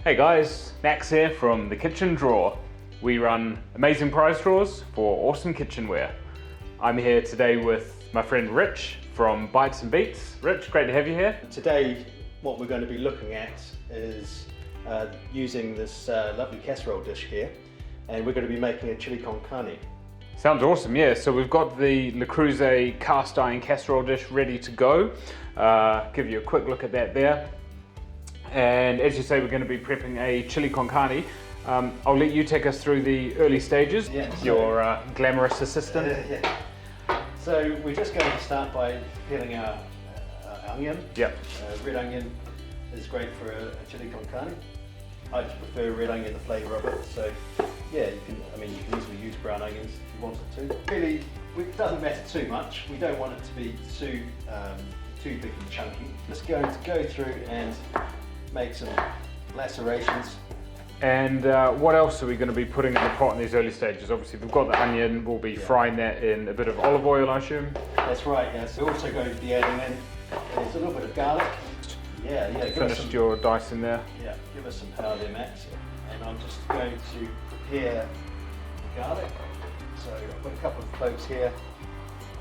Hey guys, Max here from The Kitchen Drawer. We run amazing prize draws for awesome kitchenware. I'm here today with my friend Rich from Bites and Beats. Rich, great to have you here. Today, what we're going to be looking at is using this lovely casserole dish here, and we're going to be making a chili con carne. Sounds awesome, yeah. So we've got the Creuset cast iron casserole dish ready to go. Give you a quick look at that there. And as you say, we're going to be prepping a chili con carne. I'll let you take us through the early stages. Yeah, your glamorous assistant. Yeah. So we're just going to start by peeling our onion. Yep. Red onion is great for a chili con carne. I just prefer red onion, the flavour of it. So yeah, you can easily use brown onions if you wanted to. Really, it doesn't matter too much. We don't want it to be too big and chunky. Just going to go through and make some lacerations. And what else are we going to be putting in the pot in these early stages? Obviously we've got the onion, we'll be frying that in a bit of olive oil, I assume. That's right, yes. We're also going to be adding in a little bit of garlic. Yeah. Finished your dice in there. Yeah, give us some power there, Max. And I'm just going to prepare the garlic. So I've got a couple of cloves here,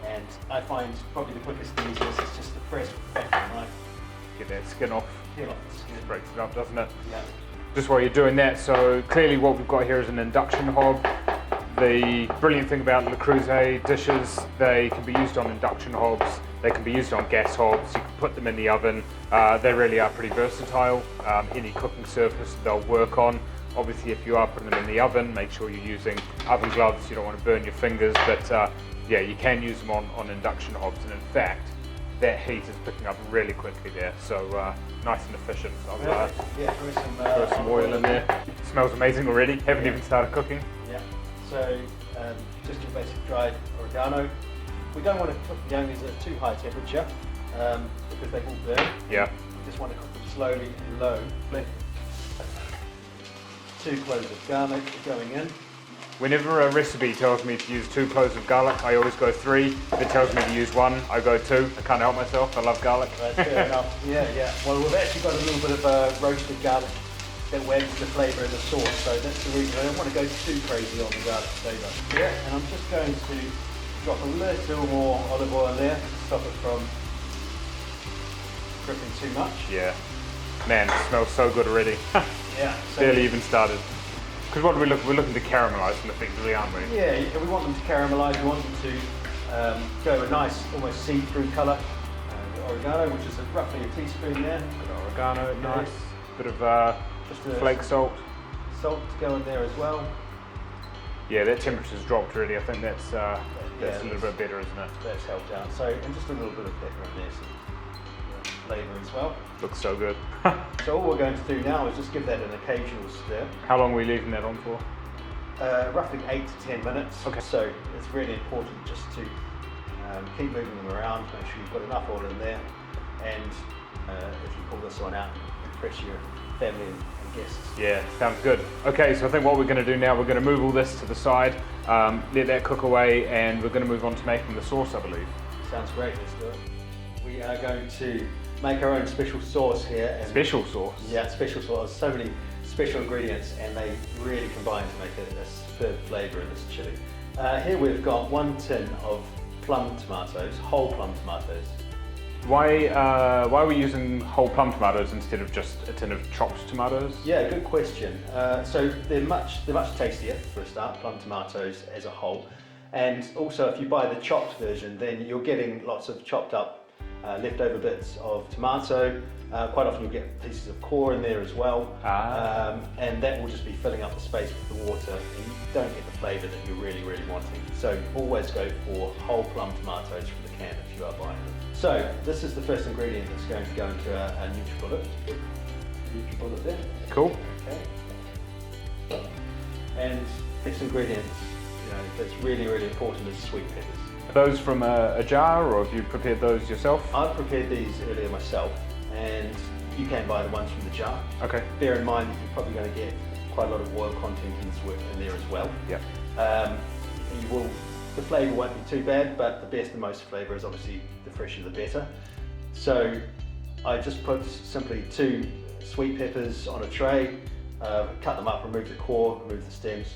and I find probably the quickest and easiest is just to press with the back of the knife. Get that skin off. Peel off the skin. Just breaks it up, doesn't it? Yeah. Just while you're doing that, so clearly what we've got here is an induction hob. The brilliant thing about Le Creuset dishes, they can be used on induction hobs, they can be used on gas hobs, you can put them in the oven. They really are pretty versatile. Any cooking surface they'll work on. Obviously if you are putting them in the oven, make sure you're using oven gloves, you don't want to burn your fingers, but yeah, you can use them on induction hobs, and in fact, that heat is picking up really quickly there, so nice and efficient. I'll throw some oil in there. It smells amazing already, haven't even started cooking. Yeah, so just your basic dried oregano. We don't want to cook the onions at too high temperature because they will burn. Yeah. We just want to cook them slowly and low. 2 cloves of garlic going in. Whenever a recipe tells me to use 2 cloves of garlic, I always go 3. If it tells me to use 1, I go 2. I can't help myself, I love garlic. That's fair enough. Yeah. Well, we've actually got a little bit of roasted garlic that adds the flavour in the sauce, so that's the reason I don't want to go too crazy on the garlic flavour. Yeah, and I'm just going to drop a little more olive oil there to stop it from dripping too much. Yeah. Man, it smells so good already. Yeah. So barely even started. Because what do we look? We're looking to caramelise them effectively, aren't we? Yeah, we want them to caramelise. We want them to go a nice, almost see-through colour. The oregano, which is roughly a teaspoon there. Bit of oregano, nice. Bit of just flake salt. Salt to go in there as well. Yeah, that temperature's dropped already. I think that's a little bit better, isn't it? That's helped out. So, and just a little bit of pepper in there, some flavour as well. Looks so good. So all we're going to do now is just give that an occasional stir. How long are we leaving that on for? Roughly 8 to 10 minutes. Okay. So it's really important just to keep moving them around, make sure you've got enough oil in there, and if you pull this one out, impress your family and guests. Yeah, sounds good. Okay, so I think what we're going to do now, we're going to move all this to the side, let that cook away, and we're going to move on to making the sauce, I believe. Sounds great, let's do it. We are going to make our own special sauce here. And special sauce? Yeah, special sauce. So many special ingredients, and they really combine to make a superb flavour in this chili. Here we've got 1 tin of plum tomatoes, whole plum tomatoes. Why are we using whole plum tomatoes instead of just a tin of chopped tomatoes? Yeah, good question. So they're much tastier for a start, plum tomatoes as a whole. And also if you buy the chopped version, then you're getting lots of chopped up leftover bits of tomato. Quite often you'll get pieces of core in there as well. And that will just be filling up the space with the water, and you don't get the flavour that you're really wanting. So always go for whole plum tomatoes from the can if you are buying them. So this is the first ingredient that's going to go into our NutriBullet. NutriBullet there. Cool. Okay. And next ingredient, that's really important is sweet peppers. Are those from a jar, or have you prepared those yourself? I've prepared these earlier myself, and you can buy the ones from the jar. Okay. Bear in mind that you're probably going to get quite a lot of oil content in there as well. Yeah. The flavour won't be too bad, but the best and most flavour is obviously the fresher the better. So I just put simply 2 sweet peppers on a tray, cut them up, remove the core, remove the stems,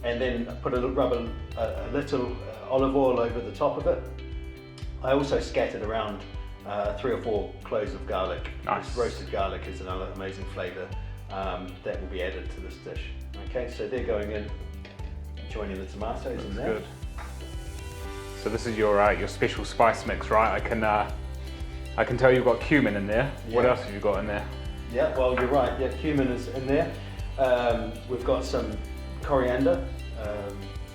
and then rub a little olive oil over the top of it. I also scattered around 3 or 4 cloves of garlic. Nice. This roasted garlic is another amazing flavour that will be added to this dish. Okay, so they're going in, joining the tomatoes in there. Good. So this is your special spice mix, right? I can tell you've got cumin in there. Yeah. What else have you got in there? Yeah, well, you're right. Yeah, cumin is in there. We've got some coriander.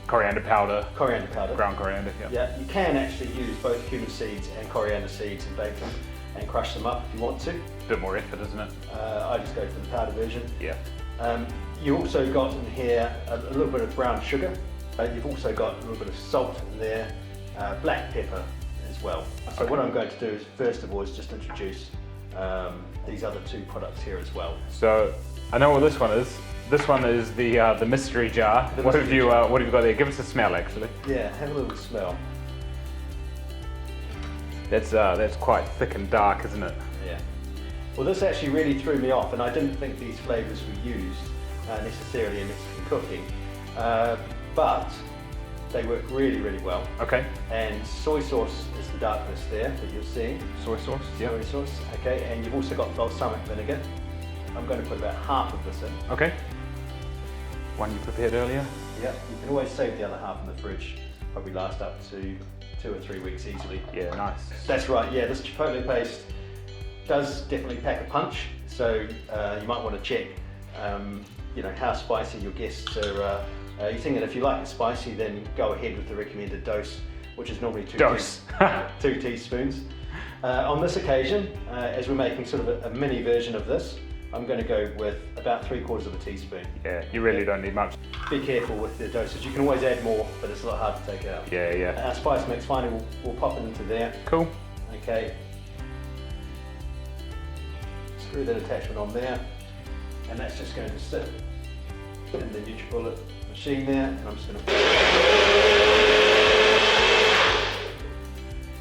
Coriander powder. Coriander powder. Ground coriander, yeah. Yeah, you can actually use both cumin seeds and coriander seeds and bake them and crush them up if you want to. Bit more effort, isn't it? I just go for the powder version. Yeah. You also got in here a little bit of brown sugar. You've also got a little bit of salt in there, black pepper as well. So what I'm going to do is, first of all, is just introduce these other 2 products here as well. So I know what this one is. This one is the mystery jar. What have you got there? Give us a smell, actually. Yeah, have a little smell. That's quite thick and dark, isn't it? Yeah. Well, this actually really threw me off, and I didn't think these flavours were used necessarily in Mexican cooking, but they work really, really well. Okay. And soy sauce is the darkness there that you're seeing. Soy sauce. Yeah. Soy sauce. Okay. And you've also got balsamic vinegar. I'm going to put about half of this in. Okay. One you prepared earlier. Yeah. You can always save the other half in the fridge. Probably last up to 2 or 3 weeks easily. Yeah, nice. That's right. Yeah. This chipotle paste does definitely pack a punch. So you might want to check, how spicy your guests are eating. And if you like it spicy, then go ahead with the recommended dose, which is normally 2 teaspoons. On this occasion, as we're making sort of a mini version of this, I'm going to go with about 3/4 of a teaspoon. Yeah, you really don't need much. Be careful with the dosage. You can always add more, but it's a lot hard to take out. Yeah, yeah. Our spice mix finally will pop it into there. Cool. Okay. Screw that attachment on there, and that's just going to sit in the NutriBullet machine there, and I'm just going to.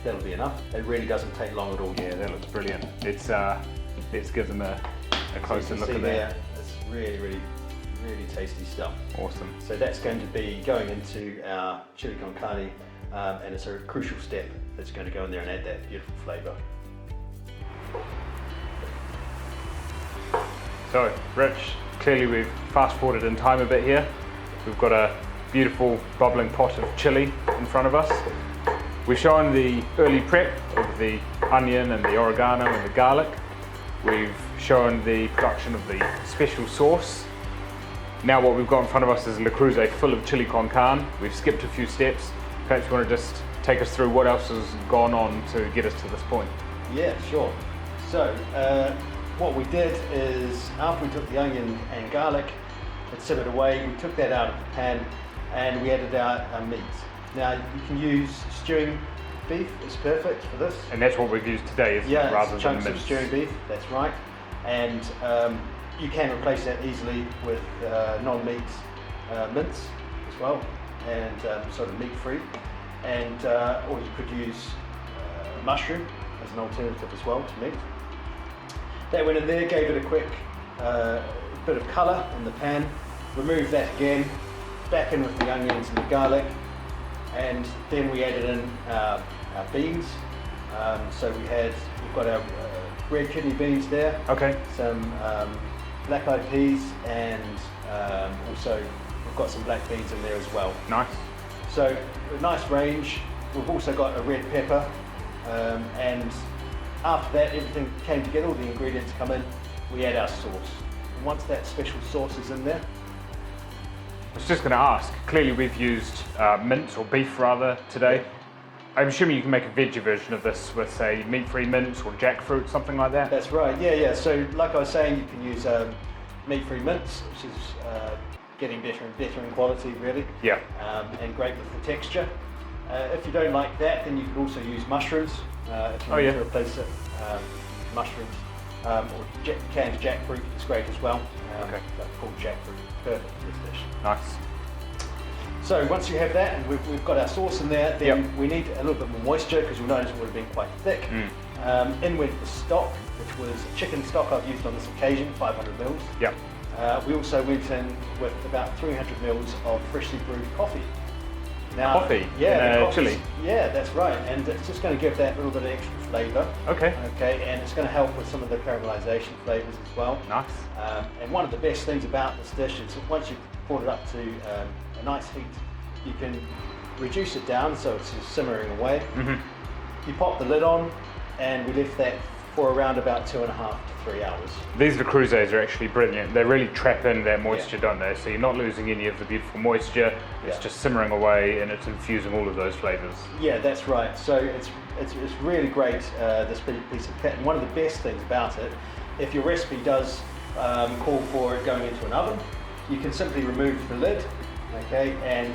That'll be enough. It really doesn't take long at all. Yeah, that looks brilliant. Let's give them a closer look at that. It's really, really, really tasty stuff. Awesome. So that's going to be going into our chili con carne, and it's a crucial step that's going to go in there and add that beautiful flavour. So, Rich, clearly we've fast forwarded in time a bit here. We've got a beautiful bubbling pot of chili in front of us. We've shown the early prep of the onion and the oregano and the garlic. We've shown the production of the special sauce. Now what we've got in front of us is a Creuset full of chili con carne. We've skipped a few steps. Perhaps you want to just take us through what else has gone on to get us to this point. Yeah, sure. So what we did is, after we took the onion and garlic and set it away, we took that out of the pan and we added our meat. Now you can use stewing beef, it's perfect for this. And that's what we've used today, isn't it? Rather than chunks mince. of stewing beef, that's right. And you can replace that easily with non-meat mince as well, and sort of meat-free. And or you could use mushroom as an alternative as well to meat. That went in there, gave it a quick bit of colour in the pan. Remove that again, back in with the onions and the garlic, and then we added in our beans. So we've got our red kidney beans there. Okay. Some black-eyed peas, and also we've got some black beans in there as well. Nice. So a nice range. We've also got a red pepper, and after that everything came together, all the ingredients come in, we add our sauce. And once that special sauce is in there, I was just going to ask, clearly we've used mince, or beef rather, today. I'm assuming you can make a veggie version of this with, say, meat-free mince or jackfruit, something like that? that's right, yeah. So like I was saying, you can use meat-free mince, which is getting better and better in quality, really. Yeah. And great with the texture. If you don't like that, then you can also use mushrooms. If you want to replace it, mushrooms. Or canned jackfruit is great as well. Okay. That's called jackfruit. Perfect for this dish. Nice. So once you have that, and we've got our sauce in there, then we need a little bit more moisture, because you'll notice it would have been quite thick. In went the stock, which was chicken stock I've used on this occasion, 500 mils. Yep. We also went in with about 300 mils of freshly brewed coffee. Now, Coffee? Yeah, in chili? Yeah, that's right. And it's just going to give that little bit of extra flavour. Okay. Okay, and it's going to help with some of the caramelisation flavours as well. Nice. And one of the best things about this dish is that once you've brought it up to a nice heat, you can reduce it down so it's just simmering away. You pop the lid on, and we left that for around about 2.5 to 3 hours. These Le Creusets are actually brilliant. They really trap in that moisture, don't they? So you're not losing any of the beautiful moisture. It's just simmering away, and it's infusing all of those flavours. Yeah, that's right. So it's really great, this piece of kit. And one of the best things about it, if your recipe does call for it going into an oven, you can simply remove the lid, okay? And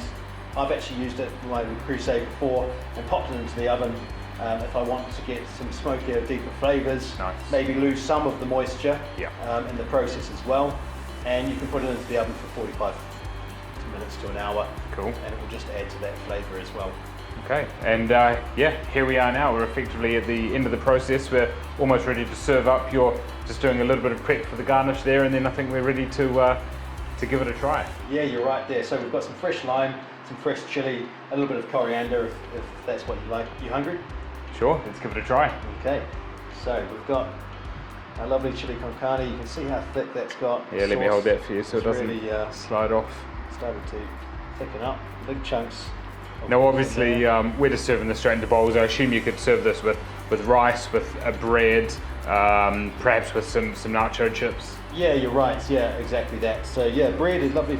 I've actually used it in my Le Creuset before and popped it into the oven. If I want to get some smokier, deeper flavours, maybe lose some of the moisture in the process as well. And you can put it into the oven for 45 minutes to an hour. Cool. And it will just add to that flavour as well. Okay, and yeah, here we are now. We're effectively at the end of the process. We're almost ready to serve up. You're just doing a little bit of prep for the garnish there, and then I think we're ready to give it a try. Yeah, you're right there. So we've got some fresh lime, some fresh chilli, a little bit of coriander if that's what you like. You hungry? Sure, let's give it a try. Okay, so we've got a lovely chili con carne. You can see how thick that's got. Yeah, let me hold that for you so it doesn't really, slide off. Started to thicken up, big chunks. Now obviously we're just serving this straight into bowls. I assume you could serve this with rice, with a bread, perhaps with some nacho chips. Yeah, you're right. Yeah, exactly that. So yeah, bread is lovely.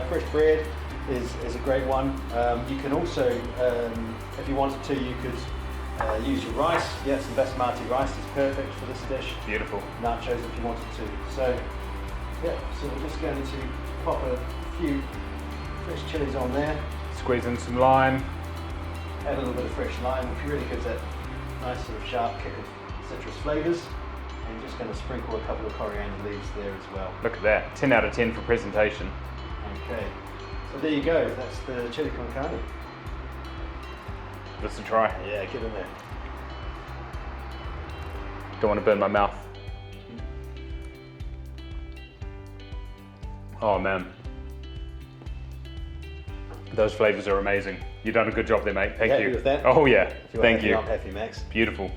Fresh bread is a great one. You can also, if you wanted to, you could use your rice. Yeah, some basmati rice is perfect for this dish. Beautiful. Nachos if you wanted to. So yeah, so we're just going to pop a few fresh chilies on there. Squeeze in some lime. Add a little bit of fresh lime, which really gives that nice sort of sharp kick of citrus flavours. And just going to sprinkle a couple of coriander leaves there as well. Look at that, 10 out of 10 for presentation. Okay, so there you go. That's the chili con carne. Just a try. Yeah, get in there. Don't want to burn my mouth. Oh man. Those flavours are amazing. You've done a good job there, mate. Thank you. Happy with that? Oh yeah, If you're thank happy, you. I'm happy, Max. Beautiful.